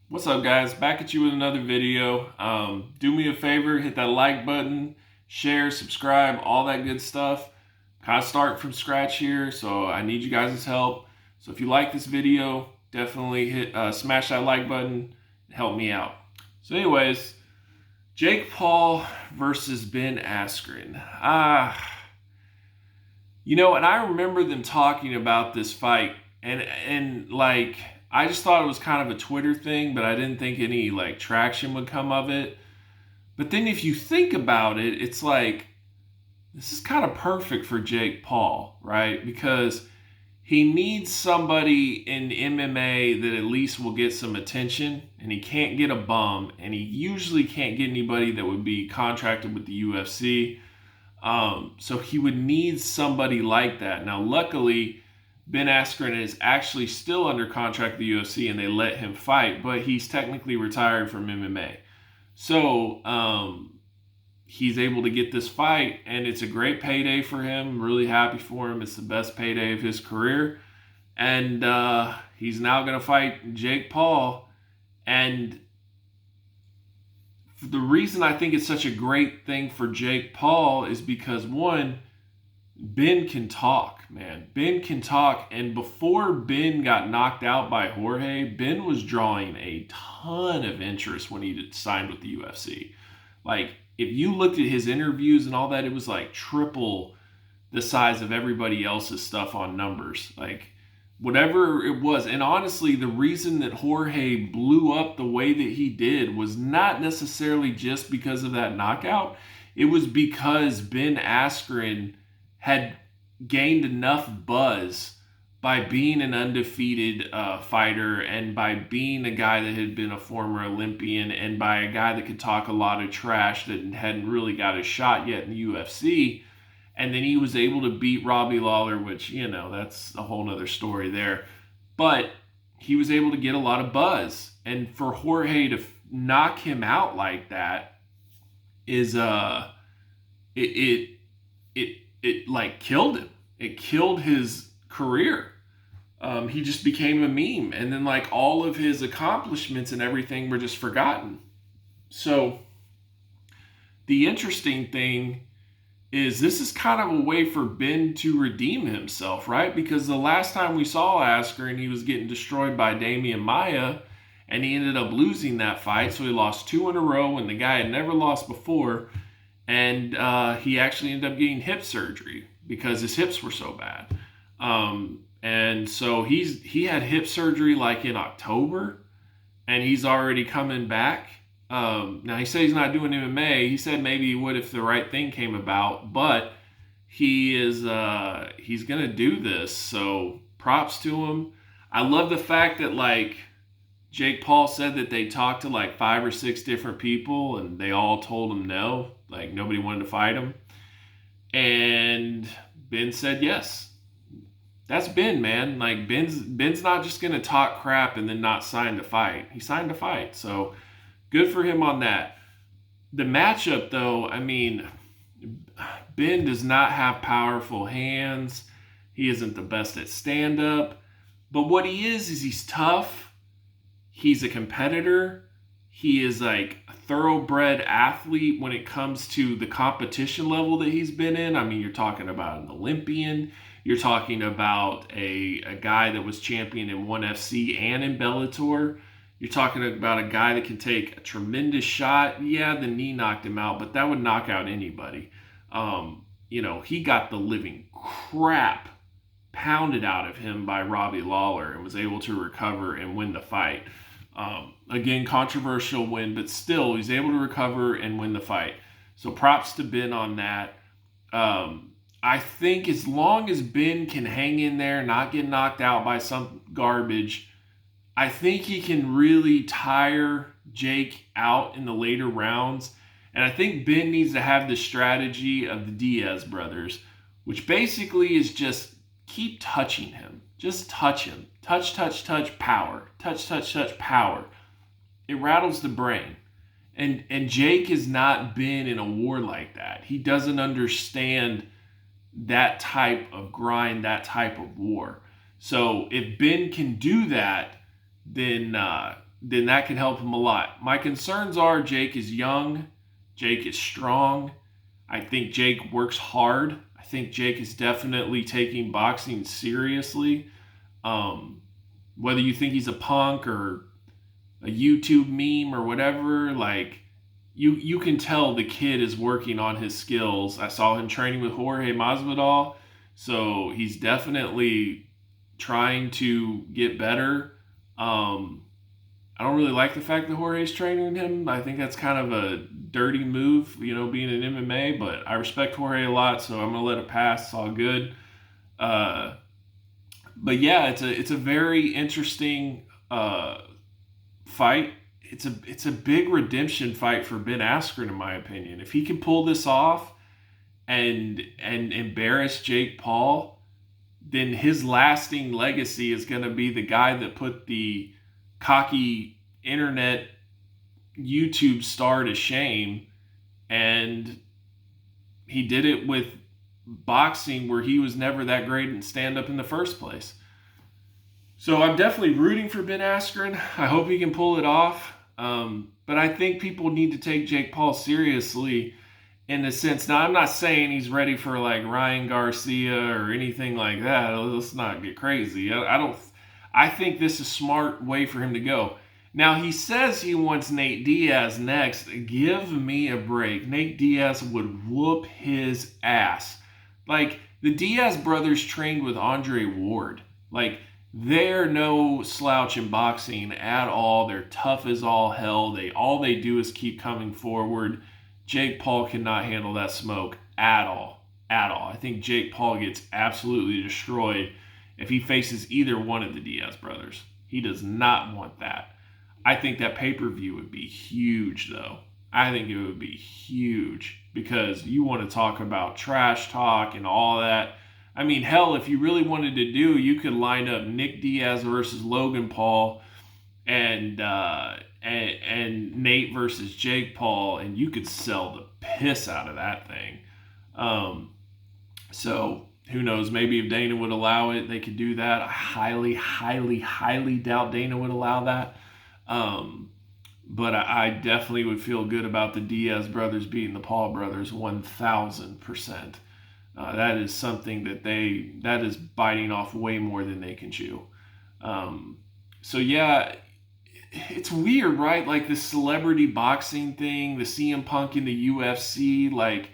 What's up, guys? Back at you with another video. Do me a favor, hit that like button, share, subscribe, all that good stuff. Kind of start from scratch here, so I need you guys' help. So if you like this video, definitely smash that like button and help me out. So anyways, Jake Paul versus Ben Askren. And I remember them talking about this fight, and like I just thought it was kind of a Twitter thing, but I didn't think any like traction would come of it. But then if you think about it, it's like this is kind of perfect for Jake Paul, right? Because he needs somebody in MMA that at least will get some attention, and he can't get a bum, and he usually can't get anybody that would be contracted with the UFC. So he would need somebody like that. Now, luckily, Ben Askren is actually still under contract with the UFC, and they let him fight, but he's technically retired from MMA. So he's able to get this fight, and it's a great payday for him. I'm really happy for him. It's the best payday of his career. And he's now going to fight Jake Paul. And the reason I think it's such a great thing for Jake Paul is because, one, Ben can talk, man. Ben can talk. And before Ben got knocked out by Jorge, Ben was drawing a ton of interest when he signed with the UFC. Like, if you looked at his interviews and all that, it was like triple the size of everybody else's stuff on numbers. Like, whatever it was. And honestly, the reason that Jorge blew up the way that he did was not necessarily just because of that knockout. It was because Ben Askren had gained enough buzz by being an undefeated fighter, and by being a guy that had been a former Olympian, and by a guy that could talk a lot of trash that hadn't really got a shot yet in the UFC. And then he was able to beat Robbie Lawler, which, that's a whole nother story there. But he was able to get a lot of buzz. And for Jorge to knock him out like that is it like killed him. It killed his career. He just became a meme. And then like all of his accomplishments and everything were just forgotten. So the interesting thing is this is kind of a way for Ben to redeem himself, right? Because the last time we saw Askren, he was getting destroyed by Damian Maia, and he ended up losing that fight. So he lost two in a row, and the guy had never lost before. And he actually ended up getting hip surgery because his hips were so bad. And so he had hip surgery like in October, and he's already coming back. Now he said he's not doing MMA. He said maybe he would if the right thing came about, but he's gonna do this. So props to him. I love the fact that like Jake Paul said that they talked to like 5 or 6 different people, and they all told him no. Like nobody wanted to fight him, and Ben said yes. That's Ben, man. Like Ben's not just gonna talk crap and then not sign the fight. He signed the fight, so good for him on that. The matchup, though, I mean, Ben does not have powerful hands. He isn't the best at stand-up. But what he is he's tough. He's a competitor. He is like a thoroughbred athlete when it comes to the competition level that he's been in. I mean, you're talking about an Olympian. You're talking about a guy that was champion in ONE FC and in Bellator. You're talking about a guy that can take a tremendous shot. Yeah, the knee knocked him out, but that would knock out anybody. He got the living crap pounded out of him by Robbie Lawler and was able to recover and win the fight. Again, controversial win, but still, he's able to recover and win the fight. So props to Ben on that. I think as long as Ben can hang in there, not get knocked out by some garbage, I think he can really tire Jake out in the later rounds. And I think Ben needs to have the strategy of the Diaz brothers, which basically is just keep touching him. Just touch him. Touch, touch, touch, power. Touch, touch, touch, power. It rattles the brain. And Jake has not been in a war like that. He doesn't understand that type of grind, that type of war. So if Ben can do that, then then that can help him a lot. My concerns are Jake is young, Jake is strong. I think Jake works hard. I think Jake is definitely taking boxing seriously. Whether you think he's a punk or a YouTube meme or whatever, like you can tell the kid is working on his skills. I saw him training with Jorge Masvidal, so he's definitely trying to get better. I don't really like the fact that Jorge's training him. I think that's kind of a dirty move, being in MMA, but I respect Jorge a lot, so I'm going to let it pass. It's all good. But yeah, it's a very interesting fight. It's a big redemption fight for Ben Askren, in my opinion. If he can pull this off and embarrass Jake Paul, then his lasting legacy is going to be the guy that put the cocky internet YouTube star to shame, and he did it with boxing where he was never that great in stand-up in the first place. So I'm definitely rooting for Ben Askren. I hope he can pull it off. But I think people need to take Jake Paul seriously in the sense, now I'm not saying he's ready for like Ryan Garcia or anything like that. Let's not get crazy. I think this is a smart way for him to go. Now, he says he wants Nate Diaz next. Give me a break. Nate Diaz would whoop his ass. Like, the Diaz brothers trained with Andre Ward. Like, they're no slouch in boxing at all. They're tough as all hell. All they do is keep coming forward. Jake Paul cannot handle that smoke at all. At all. I think Jake Paul gets absolutely destroyed if he faces either one of the Diaz brothers. He does not want that. I think that pay-per-view would be huge, though. I think it would be huge because you want to talk about trash talk and all that. I mean, hell, if you really wanted to do, you could line up Nick Diaz versus Logan Paul and Nate versus Jake Paul, and you could sell the piss out of that thing. So who knows? Maybe if Dana would allow it, they could do that. I highly, highly, highly doubt Dana would allow that. But I definitely would feel good about the Diaz brothers beating the Paul brothers 1,000%. That is something that is biting off way more than they can chew. So yeah, it's weird, right? Like the celebrity boxing thing, the CM Punk in the UFC, like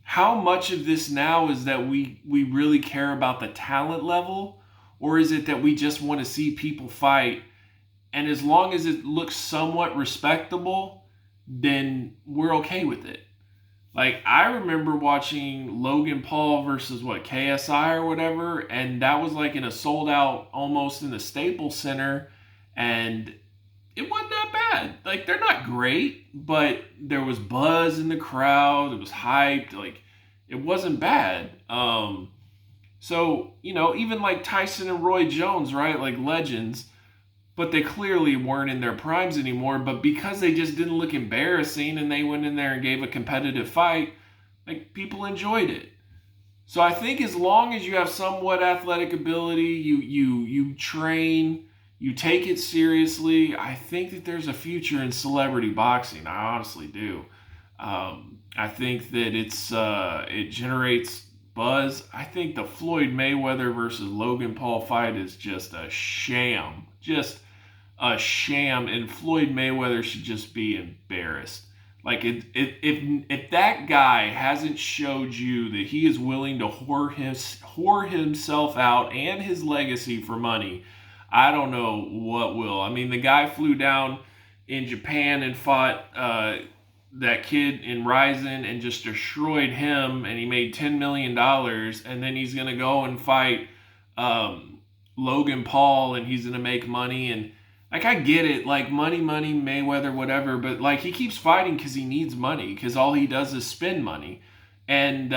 how much of this now is that we really care about the talent level, or is it that we just want to see people fight? And as long as it looks somewhat respectable, then we're okay with it. Like, I remember watching Logan Paul versus, KSI or whatever, and that was like in a sold out, almost in the Staples Center, and it wasn't that bad. Like, they're not great, but there was buzz in the crowd, it was hyped, like, it wasn't bad. So, even like Tyson and Roy Jones, right, like legends, but they clearly weren't in their primes anymore. But because they just didn't look embarrassing and they went in there and gave a competitive fight, like people enjoyed it. So I think as long as you have somewhat athletic ability, you train, you take it seriously, I think that there's a future in celebrity boxing. I honestly do. I think that it generates buzz. I think the Floyd Mayweather versus Logan Paul fight is just a sham. Just a sham, and Floyd Mayweather should just be embarrassed. Like, if that guy hasn't showed you that he is willing to whore himself out and his legacy for money, I don't know what will. I mean, the guy flew down in Japan and fought that kid in Ryzen and just destroyed him, and he made $10 million, and then he's going to go and fight Logan Paul, and he's going to make money. And like, I get it, like money, Mayweather, whatever, but like he keeps fighting because he needs money, because all he does is spend money. And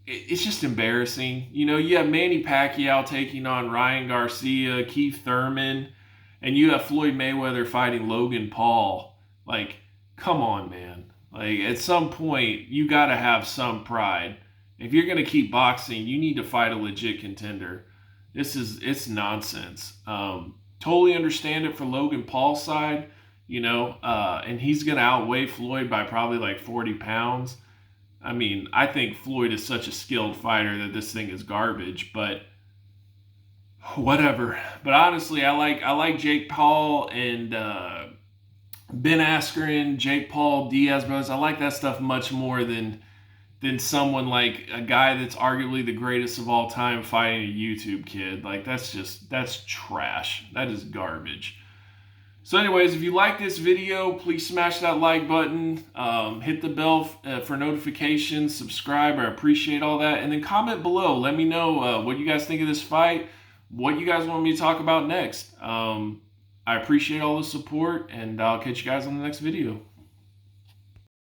it's just embarrassing. You have Manny Pacquiao taking on Ryan Garcia, Keith Thurman, and you have Floyd Mayweather fighting Logan Paul. Like, come on, man. Like, at some point, you got to have some pride. If you're going to keep boxing, you need to fight a legit contender. It's nonsense. Totally understand it for Logan Paul's side, and he's going to outweigh Floyd by probably like 40 pounds. I mean, I think Floyd is such a skilled fighter that this thing is garbage, but whatever. But honestly, I like Jake Paul and Ben Askren, Jake Paul, Diaz brothers. I like that stuff much more than someone like a guy that's arguably the greatest of all time fighting a YouTube kid. Like that's trash. That is garbage. So anyways, if you like this video, please smash that like button, hit the bell for notifications, subscribe. I appreciate all that. And then comment below. Let me know what you guys think of this fight, what you guys want me to talk about next. I appreciate all the support, and I'll catch you guys on the next video.